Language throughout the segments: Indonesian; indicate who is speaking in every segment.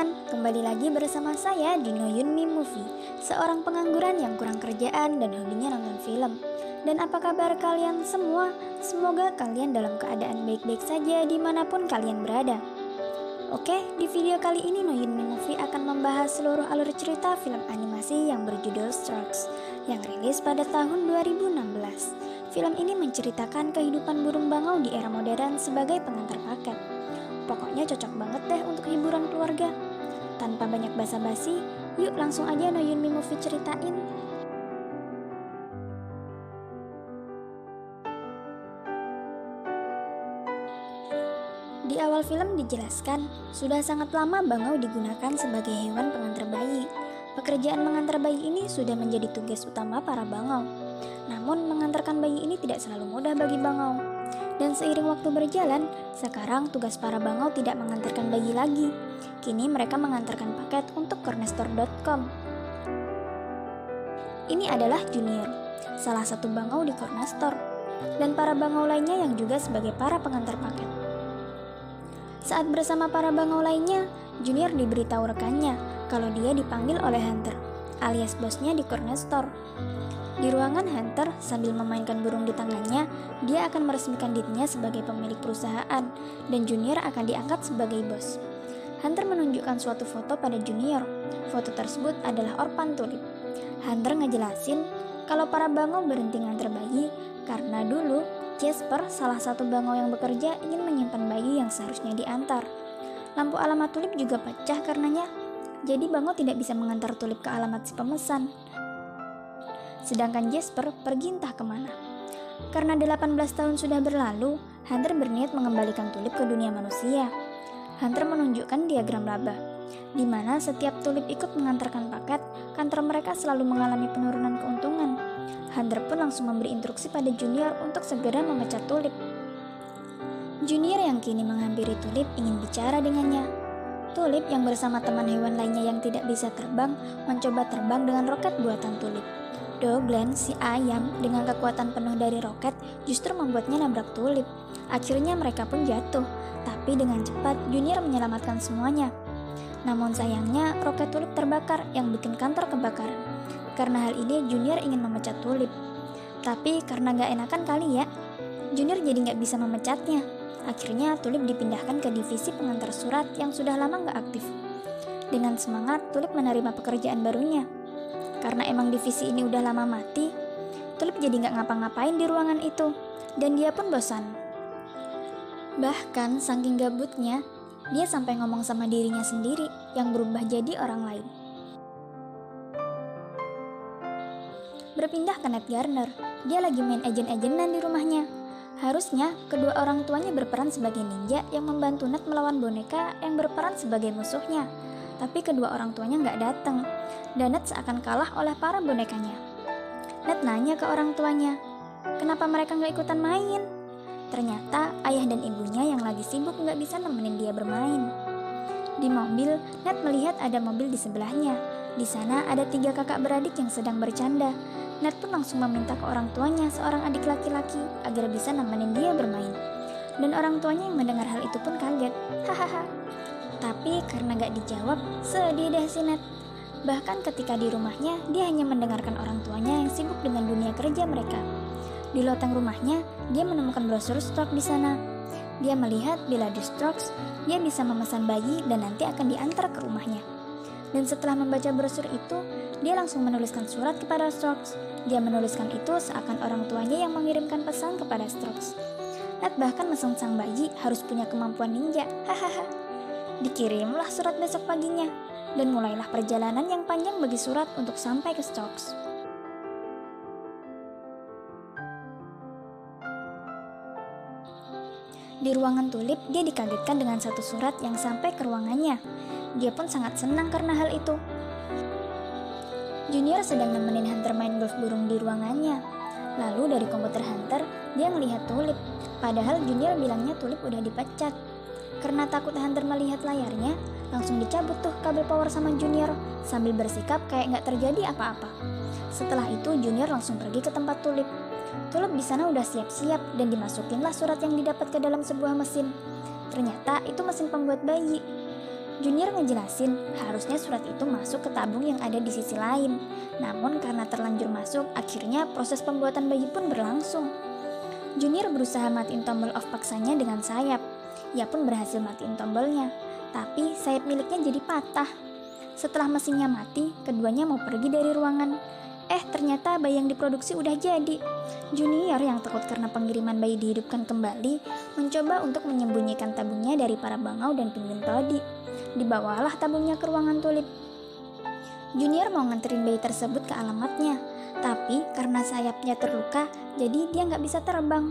Speaker 1: teman-teman, kembali lagi bersama saya di No Yunmi Movie, seorang pengangguran yang kurang kerjaan dan hobinya nonton film. Dan apa kabar kalian semua? Semoga kalian dalam keadaan baik-baik saja dimanapun kalian berada. Oke, di video kali ini No Yunmi Movie akan membahas seluruh alur cerita film animasi yang berjudul Strokes, yang rilis pada tahun 2016. Film ini menceritakan kehidupan burung bangau di era modern sebagai pengantar paket. Pokoknya cocok banget deh untuk hiburan keluarga. Tanpa banyak basa-basi, yuk langsung aja No Yunmi Movie ceritain. Di awal film dijelaskan, sudah sangat lama bangau digunakan sebagai hewan pengantar bayi. Pekerjaan mengantar bayi ini sudah menjadi tugas utama para bangau. Namun mengantarkan bayi ini tidak selalu mudah bagi bangau. Dan seiring waktu berjalan, sekarang tugas para bangau tidak mengantarkan bayi lagi. Kini mereka mengantarkan paket untuk cornerstore.com. Ini adalah Junior, salah satu bangau di Cornerstore, dan para bangau lainnya yang juga sebagai para pengantar paket. Saat bersama para bangau lainnya, Junior diberitahu rekannya kalau dia dipanggil oleh Hunter, alias bosnya di Cornerstore. Di ruangan Hunter, sambil memainkan burung di tangannya, dia akan meresmikan dirinya sebagai pemilik perusahaan, dan Junior akan diangkat sebagai bos. Hunter menunjukkan suatu foto pada Junior. Foto tersebut adalah Orphan Tulip. Hunter ngejelasin kalau para bangau berhenti nganter bayi karena dulu Jasper, salah satu bangau yang bekerja, ingin menyimpan bayi yang seharusnya diantar. Lampu alamat Tulip juga pecah karenanya, jadi bangau tidak bisa mengantar Tulip ke alamat si pemesan. Sedangkan Jasper pergi entah kemana. Karena 18 tahun sudah berlalu, Hunter berniat mengembalikan Tulip ke dunia manusia. Hunter menunjukkan diagram laba, di mana setiap Tulip ikut mengantarkan paket, kantor mereka selalu mengalami penurunan keuntungan. Hunter pun langsung memberi instruksi pada Junior untuk segera memecat Tulip. Junior yang kini menghampiri Tulip ingin bicara dengannya. Tulip yang bersama teman hewan lainnya yang tidak bisa terbang, mencoba terbang dengan roket buatan Tulip. Glenn, si ayam, dengan kekuatan penuh dari roket justru membuatnya nabrak Tulip. Akhirnya mereka pun jatuh, tapi dengan cepat Junior menyelamatkan semuanya. Namun sayangnya roket Tulip terbakar yang bikin kantor kebakaran. Karena hal ini Junior ingin memecat Tulip. Tapi karena gak enakan kali ya, Junior jadi gak bisa memecatnya. Akhirnya Tulip dipindahkan ke divisi pengantar surat yang sudah lama gak aktif. Dengan semangat, Tulip menerima pekerjaan barunya. Karena emang divisi ini udah lama mati, Tulip jadi gak ngapa-ngapain di ruangan itu, dan dia pun bosan. Bahkan saking gabutnya, dia sampai ngomong sama dirinya sendiri yang berubah jadi orang lain. Berpindah ke Ned Garner, dia lagi main agen-agenan di rumahnya. Harusnya kedua orang tuanya berperan sebagai ninja yang membantu Ned melawan boneka yang berperan sebagai musuhnya. Tapi kedua orang tuanya nggak datang, dan Ned seakan kalah oleh para bonekanya. Ned nanya ke orang tuanya, kenapa mereka nggak ikutan main? Ternyata ayah dan ibunya yang lagi sibuk nggak bisa nemenin dia bermain. Di mobil, Ned melihat ada mobil di sebelahnya. Di sana ada 3 kakak beradik yang sedang bercanda. Ned pun langsung meminta ke orang tuanya seorang adik laki-laki agar bisa nemenin dia bermain. Dan orang tuanya yang mendengar hal itu pun kaget. Hahaha. Tapi karena gak dijawab, sedih deh si Ned. Bahkan ketika di rumahnya, dia hanya mendengarkan orang tuanya yang sibuk dengan dunia kerja mereka. Di loteng rumahnya, dia menemukan brosur stroke di sana. Dia melihat bila di Strokes, dia bisa memesan bayi dan nanti akan diantar ke rumahnya. Dan setelah membaca brosur itu, dia langsung menuliskan surat kepada Strokes. Dia menuliskan itu seakan orang tuanya yang mengirimkan pesan kepada Strokes. Ned bahkan mesen sang bayi harus punya kemampuan ninja. Hahaha. Dikirimlah surat besok paginya, dan mulailah perjalanan yang panjang bagi surat untuk sampai ke Strokes. Di ruangan Tulip, dia dikagetkan dengan satu surat yang sampai ke ruangannya. Dia pun sangat senang karena hal itu. Junior sedang nemenin Hunter main golf burung di ruangannya. Lalu dari komputer Hunter, dia melihat Tulip. Padahal Junior bilangnya Tulip udah dipecat. Karena takut Hunter melihat layarnya, langsung dicabut tuh kabel power sama Junior sambil bersikap kayak nggak terjadi apa-apa. Setelah itu Junior langsung pergi ke tempat Tulip. Tulip di sana udah siap-siap dan dimasukinlah surat yang didapat ke dalam sebuah mesin. Ternyata itu mesin pembuat bayi. Junior ngejelasin harusnya surat itu masuk ke tabung yang ada di sisi lain. Namun karena terlanjur masuk, akhirnya proses pembuatan bayi pun berlangsung. Junior berusaha matiin tombol off paksanya dengan sayap. Ia pun berhasil matiin tombolnya, tapi sayap miliknya jadi patah. Setelah mesinnya mati, keduanya mau pergi dari ruangan. Ternyata bayi yang diproduksi udah jadi. Junior yang takut karena pengiriman bayi dihidupkan kembali, mencoba untuk menyembunyikan tabungnya dari para bangau dan penguin todi. Dibawalah tabungnya ke ruangan Tulip. Junior mau nganterin bayi tersebut ke alamatnya, tapi karena sayapnya terluka, jadi dia nggak bisa terbang.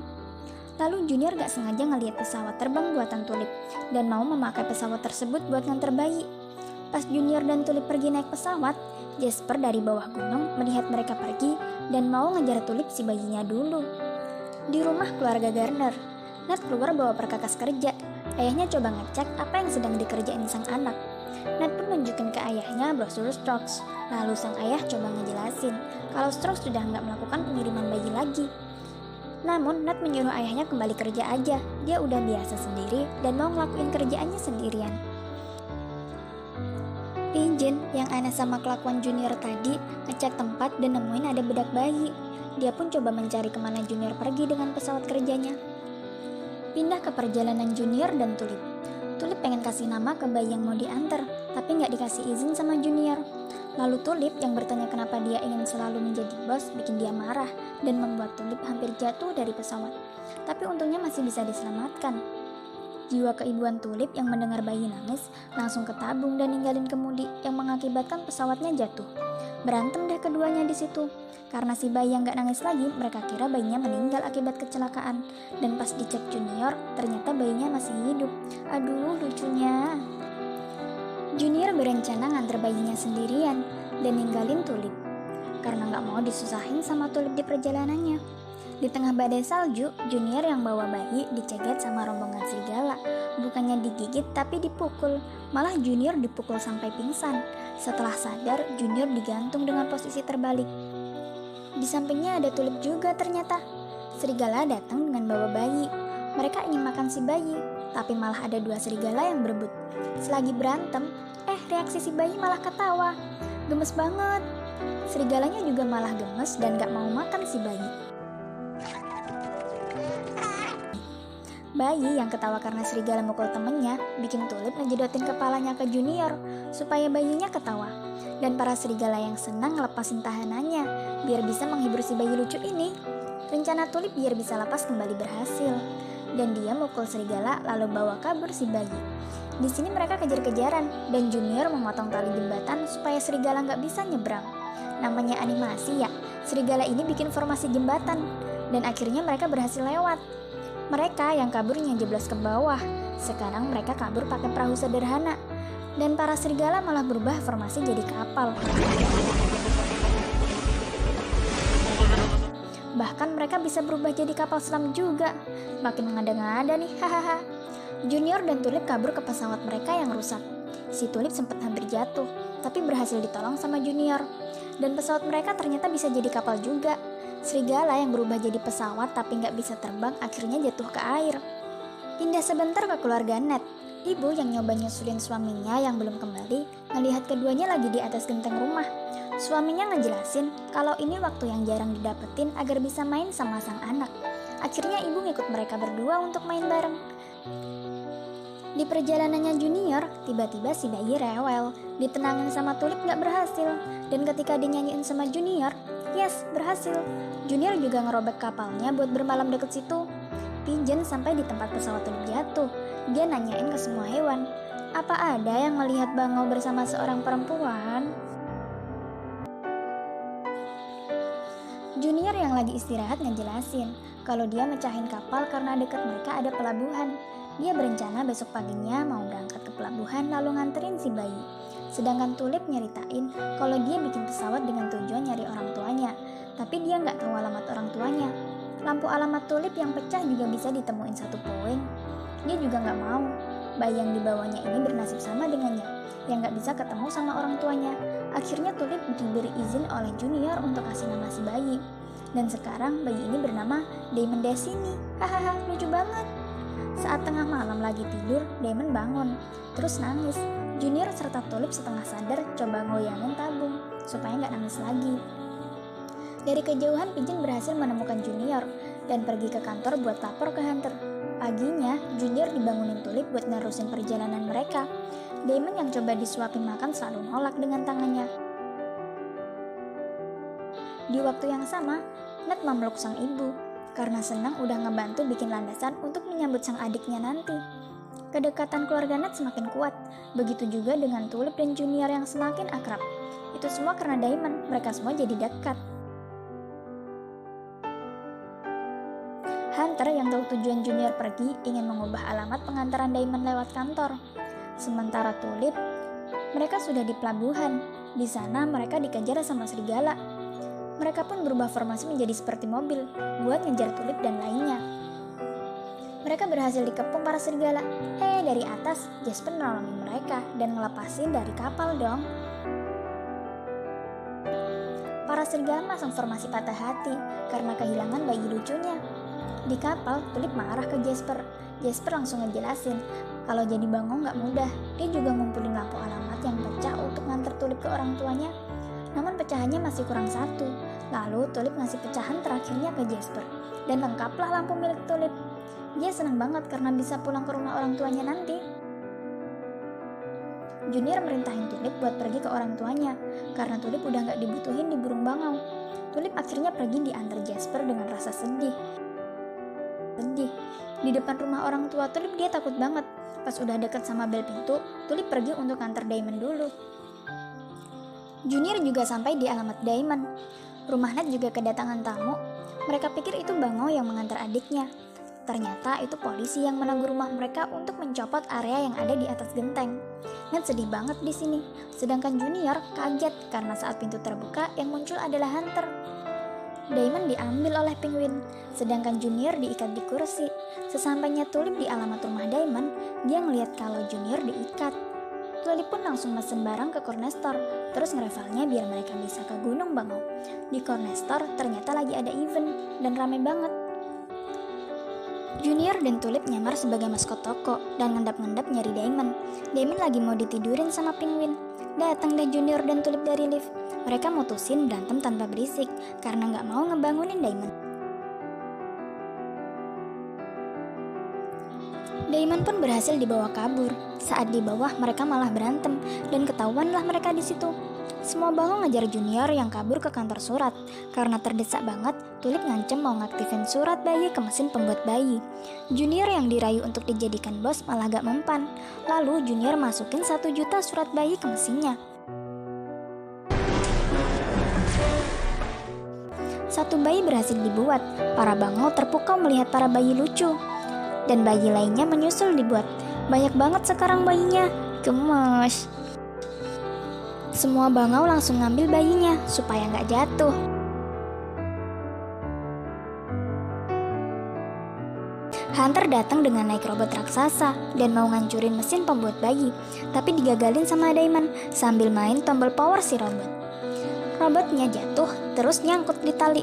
Speaker 1: Lalu Junior gak sengaja ngeliat pesawat terbang buatan Tulip dan mau memakai pesawat tersebut buat nganter bayi. Pas Junior dan Tulip pergi naik pesawat, Jasper dari bawah gunung melihat mereka pergi dan mau ngejar Tulip si bayinya dulu. Di rumah keluarga Garner, Ned keluar bawa perkakas kerja. Ayahnya coba ngecek apa yang sedang dikerjain sang anak. Ned pun nunjukin ke ayahnya brosur Strokes. Lalu sang ayah coba ngejelasin kalau Strokes sudah nggak melakukan pengiriman bayi lagi. Namun Ned menyuruh ayahnya kembali kerja aja. Dia udah biasa sendiri dan mau ngelakuin kerjaannya sendirian. Pigeon yang aneh sama kelakuan Junior tadi ngecek tempat dan nemuin ada bedak bayi. Dia pun coba mencari kemana Junior pergi dengan pesawat kerjanya. Pindah ke perjalanan Junior dan Tulip. Tulip pengen kasih nama ke bayi yang mau diantar, tapi nggak dikasih izin sama Junior. Lalu Tulip yang bertanya kenapa dia ingin selalu menjadi bos bikin dia marah dan membuat Tulip hampir jatuh dari pesawat. Tapi untungnya masih bisa diselamatkan. Jiwa keibuan Tulip yang mendengar bayi nangis langsung ke tabung dan ninggalin kemudi yang mengakibatkan pesawatnya jatuh. Berantem deh keduanya di situ. Karena si bayi yang gak nangis lagi, mereka kira bayinya meninggal akibat kecelakaan. Dan pas dicek Junior, ternyata bayinya masih hidup. Aduh, lucunya. Junior berencana nganter bayinya sendirian dan ninggalin Tulip karena gak mau disusahin sama Tulip di perjalanannya. Di tengah badai salju, Junior yang bawa bayi dicegat sama rombongan serigala. Bukannya digigit tapi dipukul. Malah Junior dipukul sampai pingsan. Setelah sadar, Junior digantung dengan posisi terbalik. Di sampingnya ada Tulip juga ternyata. Serigala datang dengan bawa bayi. Mereka ingin makan si bayi, tapi malah ada dua serigala yang berebut. Selagi berantem, reaksi si bayi malah ketawa. Gemes banget. Serigalanya juga malah gemes dan gak mau makan si bayi. Bayi yang ketawa karena serigala mukul temennya bikin Tulip ngejedotin kepalanya ke Junior supaya bayinya ketawa. Dan para serigala yang senang ngelepasin tahanannya biar bisa menghibur si bayi lucu ini. Rencana Tulip biar bisa lepas kembali berhasil. Dan dia mukul serigala lalu bawa kabur si bayi. Di sini mereka kejar-kejaran dan Junior memotong tali jembatan supaya serigala nggak bisa nyebrang. Namanya animasi ya, serigala ini bikin formasi jembatan dan akhirnya mereka berhasil lewat. Mereka yang kaburnya jeblos ke bawah. Sekarang mereka kabur pakai perahu sederhana. Dan para serigala malah berubah formasi jadi kapal. Bahkan mereka bisa berubah jadi kapal selam juga. Makin mengada-ngada nih, hahaha. Junior dan Tulip kabur ke pesawat mereka yang rusak. Si Tulip sempat hampir jatuh, tapi berhasil ditolong sama Junior. Dan pesawat mereka ternyata bisa jadi kapal juga. Serigala yang berubah jadi pesawat tapi nggak bisa terbang akhirnya jatuh ke air. Pindah sebentar ke keluarga Ned. Ibu yang nyoba nyusulin suaminya yang belum kembali ngelihat keduanya lagi di atas genteng rumah. Suaminya ngejelasin kalau ini waktu yang jarang didapetin agar bisa main sama sang anak. Akhirnya ibu ngikut mereka berdua untuk main bareng. Di perjalanannya Junior, tiba-tiba si bayi rewel. Ditenangin sama Tulip gak berhasil. Dan ketika dinyanyiin sama Junior, yes, berhasil. Junior juga ngerobek kapalnya buat bermalam deket situ. Pigeon sampai di tempat pesawat Tulip jatuh. Dia nanyain ke semua hewan, apa ada yang melihat bangau bersama seorang perempuan? Junior yang lagi istirahat ngejelasin kalau dia mecahin kapal karena dekat mereka ada pelabuhan. Dia berencana besok paginya mau berangkat ke pelabuhan lalu nganterin si bayi. Sedangkan Tulip nyeritain kalau dia bikin pesawat dengan tujuan nyari orang tuanya, tapi dia nggak tahu alamat orang tuanya. Lampu alamat Tulip yang pecah juga bisa ditemuin satu poin. Dia juga nggak mau bayi yang dibawanya ini bernasib sama dengannya, yang nggak bisa ketemu sama orang tuanya. Akhirnya Tulip diberi izin oleh Junior untuk kasih nama si bayi. Dan sekarang bayi ini bernama Damon Destiny. Hahaha, lucu banget. Saat tengah malam lagi tidur, Damon bangun, terus nangis. Junior serta Tulip setengah sadar coba ngoyangin tabung supaya nggak nangis lagi. Dari kejauhan Pigeon berhasil menemukan Junior dan pergi ke kantor buat lapor ke Hunter. Paginya, Junior dibangunin Tulip buat nerusin perjalanan mereka. Damon yang coba disuapin makan selalu nolak dengan tangannya. Di waktu yang sama, Ned memeluk sang ibu karena senang udah ngebantu bikin landasan untuk menyambut sang adiknya nanti. Kedekatan keluarga Ned semakin kuat, begitu juga dengan Tulip dan Junior yang semakin akrab. Itu semua karena Damon, mereka semua jadi dekat. Hunter yang tahu tujuan Junior pergi ingin mengubah alamat pengantaran Damon lewat kantor. Sementara Tulip, mereka sudah di pelabuhan. Di sana mereka dikejar sama serigala. Mereka pun berubah formasi menjadi seperti mobil buat ngejar Tulip dan lainnya. Mereka berhasil dikepung para serigala. Dari atas, Jasper nolongin mereka dan ngelepasin dari kapal dong. Para serigala masang formasi patah hati karena kehilangan bayi lucunya. Di kapal, Tulip marah ke Jasper. Jasper langsung ngejelasin kalau jadi bangau nggak mudah. Dia juga ngumpulin lampu alamat yang pecah untuk nganter Tulip ke orang tuanya. Namun pecahannya masih kurang satu. Lalu Tulip ngasih pecahan terakhirnya ke Jasper. Dan lengkaplah lampu milik Tulip. Dia senang banget karena bisa pulang ke rumah orang tuanya nanti. Junior merintahin Tulip buat pergi ke orang tuanya karena Tulip udah nggak dibutuhin di burung bangau. Tulip akhirnya pergi diantar Jasper dengan rasa sedih. Di depan rumah orang tua Tulip dia takut banget. Pas udah deket sama bel pintu, Tulip pergi untuk antar Damon dulu. Junior juga sampai di alamat Damon. Rumah Ned juga kedatangan tamu. Mereka pikir itu bangau yang mengantar adiknya. Ternyata itu polisi yang menegur rumah mereka untuk mencopot area yang ada di atas genteng. Ned sedih banget di sini, sedangkan Junior kaget karena saat pintu terbuka yang muncul adalah Hunter. Damon diambil oleh penguin, sedangkan Junior diikat di kursi. Sesampainya Tulip di alamat rumah Damon, dia ngeliat kalau Junior diikat. Tulip pun langsung mesen barang ke Corner Store, terus ngerevalnya biar mereka bisa ke Gunung Bangau. Di Corner Store ternyata lagi ada event dan rame banget. Junior dan Tulip nyamar sebagai maskot toko dan ngendap-ngendap nyari Damon. Damon lagi mau ditidurin sama penguin. Datang deh Junior dan Tulip dari lift. Mereka mutusin berantem tanpa berisik karena nggak mau ngebangunin Damon. Damon pun berhasil dibawa kabur. Saat di bawah mereka malah berantem dan ketahuanlah mereka di situ. Semua bangau ngejar Junior yang kabur ke kantor surat. Karena terdesak banget, Tulip ngancem mau ngaktifin surat bayi ke mesin pembuat bayi. Junior yang dirayu untuk dijadikan bos malah gak mempan. Lalu Junior masukin 1 juta surat bayi ke mesinnya. Satu bayi berhasil dibuat. Para bangau terpukau melihat para bayi lucu. Dan bayi lainnya menyusul dibuat. Banyak banget sekarang bayinya. Gemes. Semua bangau langsung ngambil bayinya supaya nggak jatuh. Hunter datang dengan naik robot raksasa dan mau ngancurin mesin pembuat bayi, tapi digagalin sama Damon sambil main tombol power si robot. Robotnya jatuh, terus nyangkut di tali.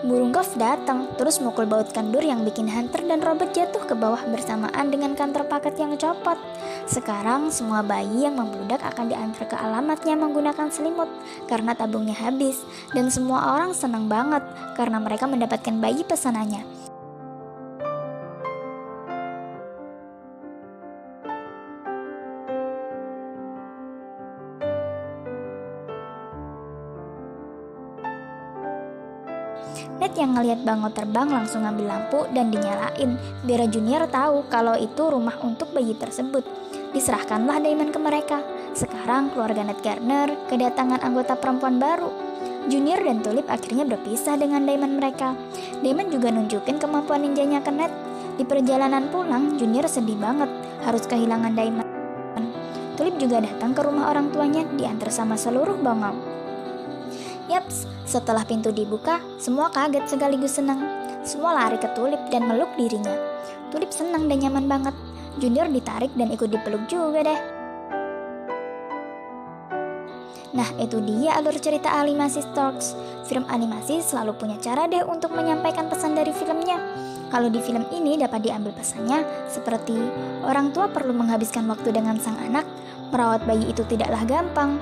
Speaker 1: Burung golf datang, terus mukul baut kendur yang bikin Hunter dan robot jatuh ke bawah bersamaan dengan kantor paket yang copot. Sekarang semua bayi yang membludak akan diantar ke alamatnya menggunakan selimut karena tabungnya habis. Dan semua orang senang banget karena mereka mendapatkan bayi pesanannya. Ned yang ngelihat bangau terbang langsung ngambil lampu dan dinyalain biar Junior tahu kalau itu rumah untuk bayi tersebut. Diserahkanlah Damon ke mereka. Sekarang keluarga Ned Garner kedatangan anggota perempuan baru. Junior dan Tulip akhirnya berpisah dengan Damon mereka. Damon juga nunjukin kemampuan ninjanya ke Ned. Di perjalanan pulang, Junior sedih banget harus kehilangan Damon. Tulip juga datang ke rumah orang tuanya diantar sama seluruh bangau. Yaps, setelah pintu dibuka, semua kaget sekaligus senang. Semua lari ke Tulip dan meluk dirinya. Tulip senang dan nyaman banget. Junior ditarik dan ikut dipeluk juga deh. Nah, itu dia alur cerita animasi Storks. Film animasi selalu punya cara deh untuk menyampaikan pesan dari filmnya. Kalau di film ini dapat diambil pesannya seperti orang tua perlu menghabiskan waktu dengan sang anak, merawat bayi itu tidaklah gampang.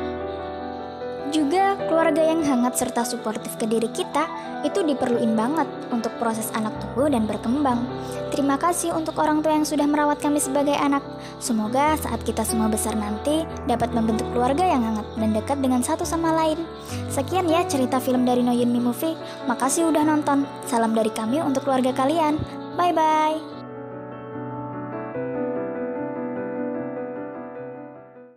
Speaker 1: Juga keluarga yang hangat serta suportif ke diri kita itu diperluin banget untuk proses anak tumbuh dan berkembang. Terima kasih untuk orang tua yang sudah merawat kami sebagai anak. Semoga saat kita semua besar nanti dapat membentuk keluarga yang hangat dan dekat dengan satu sama lain. Sekian ya cerita film dari No Yunmi Movie. Makasih udah nonton. Salam dari kami untuk keluarga kalian. Bye bye.